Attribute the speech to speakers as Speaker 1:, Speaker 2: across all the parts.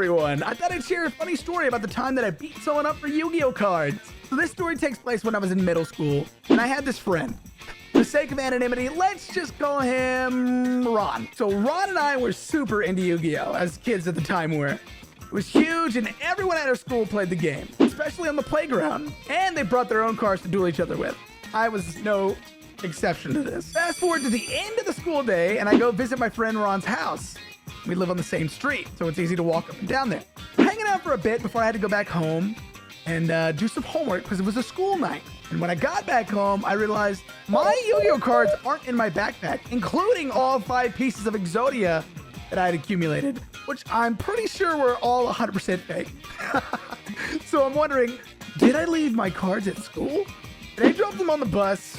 Speaker 1: everyone! I thought I'd share a funny story about the time that I beat someone up for Yu-Gi-Oh cards. So this story takes place when I was in middle school, and I had this friend. For the sake of anonymity, let's just call him Ron. So Ron and I were super into Yu-Gi-Oh, as kids at the time were. It was huge, and everyone at our school played the game, especially on the playground. And they brought their own cards to duel each other with. I was no exception to this. Fast forward to the end of the school day, and I go visit my friend Ron's house. We live on the same street, so it's easy to walk up and down there. Hanging out for a bit before I had to go back home and do some homework because it was a school night. And when I got back home, I realized my Yu-Gi-Oh cards aren't in my backpack, including all 5 pieces of Exodia that I had accumulated, which I'm pretty sure were all 100% fake. So I'm wondering, did I leave my cards at school? Did I drop them on the bus?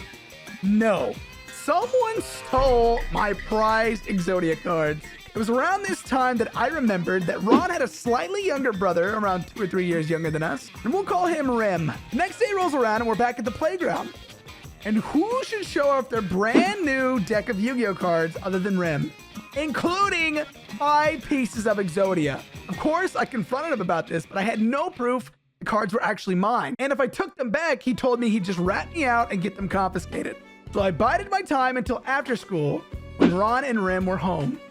Speaker 1: No. Someone stole my prized Exodia cards. It was around this time that I remembered that Ron had a slightly younger brother, around 2 or 3 years younger than us, and we'll call him Rem. The next day rolls around and we're back at the playground. And who should show off their brand new deck of Yu-Gi-Oh cards other than Rem, including 5 pieces of Exodia. Of course, I confronted him about this, but I had no proof the cards were actually mine. And if I took them back, he told me he'd just rat me out and get them confiscated. So I bided my time until after school when Ron and Rem were home.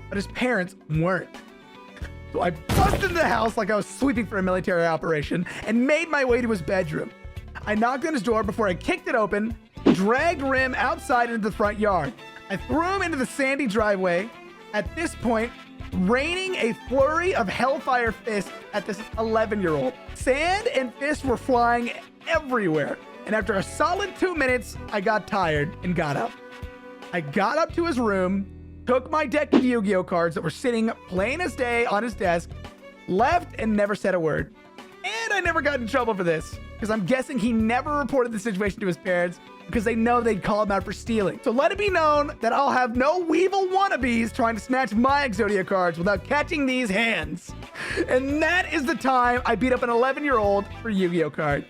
Speaker 1: But his parents weren't. So I busted into the house like I was sweeping for a military operation and made my way to his bedroom. I knocked on his door before I kicked it open, dragged Rim outside into the front yard. I threw him into the sandy driveway, at this point, raining a flurry of hellfire fists at this 11-year-old. Sand and fists were flying everywhere. And after a solid 2 minutes, I got tired and got up. I got up to his room, took my deck of Yu-Gi-Oh cards that were sitting plain as day on his desk, left and never said a word. And I never got in trouble for this, because I'm guessing he never reported the situation to his parents because they know they'd call him out for stealing. So let it be known that I'll have no Weevil wannabes trying to snatch my Exodia cards without catching these hands. And that is the time I beat up an 11-year-old for Yu-Gi-Oh cards.